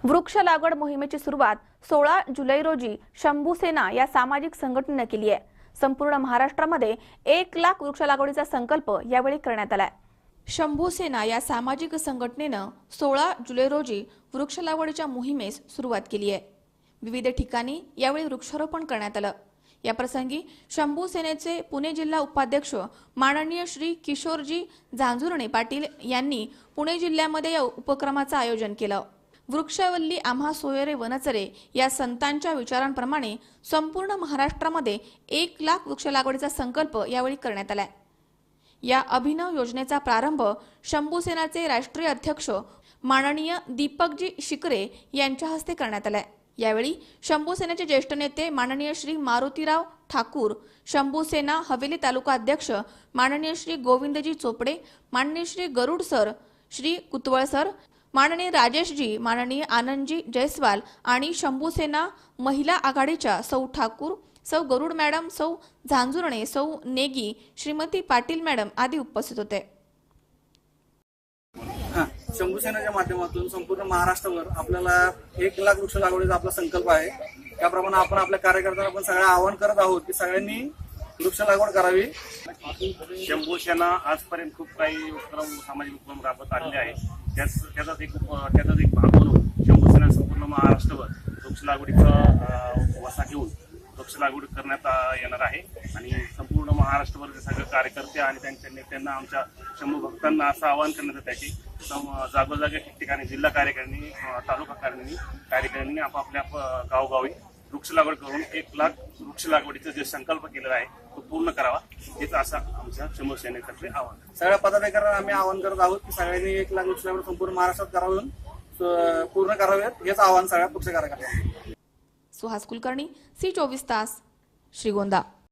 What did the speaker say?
वृक्ष लागवड मोहिमेची सुरुवात 16 जुलै रोजी शंभू सेना या सामाजिक संघटनेने केली आहे। संपूर्ण महाराष्ट्रामध्ये 1 लाख वृक्ष लागवडीचा संकल्प यावेळी करण्यात आलाय। शंभू सेना या सामाजिक संघटनेने 16 जुलै रोजी वृक्ष लागवडीच्या मोहिमेस सुरुवात केली आहे। विविध ठिकाणी यावेळी वृक्षारोपण करण्यात आलं। या प्रसंगी शंभू सेनेचे पुणे जिल्हा उपाध्यक्ष माननीय श्री किशोरजी झांजुर्णे पाटील यांनी पुणे जिल्ह्यामध्ये या उपक्रमाचे आयोजन केलं। वृक्षवल्ली आम्हा सोयरे वनचरे या संतांच्या विचारांप्रमाणे संपूर्ण महाराष्ट्रामध्ये 1 लाख वृक्ष लागवडीचा संकल्प यावेळी करण्यात आलाय। या अभिनव योजनेचा प्रारंभ शंभू सेनाचे राष्ट्रीय अध्यक्ष माननीय दीपकजी शिकरे यांच्या हस्ते करण्यात आलाय। यावेळी शंभू सेनेचे ज्येष्ठ नेते माननीय श्री मारुतीराव ठाकूर, शंभू सेना हवेली तालुका अध्यक्ष माननीय श्री गोविंदजी चोपडे, माननीय श्री गरुड सर, श्री कुतवळ सर, माननीय राजेशजी, माननीय आनंदजी जयस्वाल आणि शंभू सेना महिला आघाडीच्या सौ ठाकूर, सौ गरुड मॅडम, सौ झांजुर्णे, सौ नेगी, श्रीमती पाटील मॅडम आदी उपस्थित होते। शंभू सेनेच्या माध्यमातून संपूर्ण महाराष्ट्रावर आपल्याला 1 लाख वृक्ष लागवडीचा आपला संकल्प आहे। त्याप्रमाणे आपण आपल्या कार्यकर्त्यांना पण सगळ्यांना आवाहन करत आहोत की सगळ्यांनी वृक्ष लागवड करावी। शंभू सेना आजपर्यंत खूप काही उपक्रम, सामाजिक उपक्रम राबवत आलेले आहे। त्याचाच एक भाग म्हणून शंभू सेना संपूर्ण महाराष्ट्रावर वृक्ष लागवडीचा वसा घेऊन वृक्ष लागवड करण्यात येणार आहे आणि संपूर्ण महाराष्ट्रभर सगळे कार्यकर्ते आणि त्यांच्या नेत्यांना, आमच्या शंभू भक्तांना असं आवाहन करण्यात येते की जागोजागी ठिकठिकाणी जिल्हा कार्यकारिणी, तालुका कार्यकारिणी आपापल्या गावोगावी वृक्ष लागवड करून 1 लाख वृक्ष लागवडीचा जे संकल्प केलेला आहे तो पूर्ण करावा, हेच असं आमच्या शंभू सेनेतर्फे आवाहन। सगळ्या पदाधिकाऱ्यांना आम्ही आवाहन करत आहोत की सगळ्यांनी 1 लाख वृक्ष लागवड संपूर्ण महाराष्ट्रात करावून पूर्ण करावेत, हेच आवाहन सगळ्या पक्ष कार्यकर्त्यांना। सुहास कुलकर्णी, सी 24 तास, श्रीगोंदा।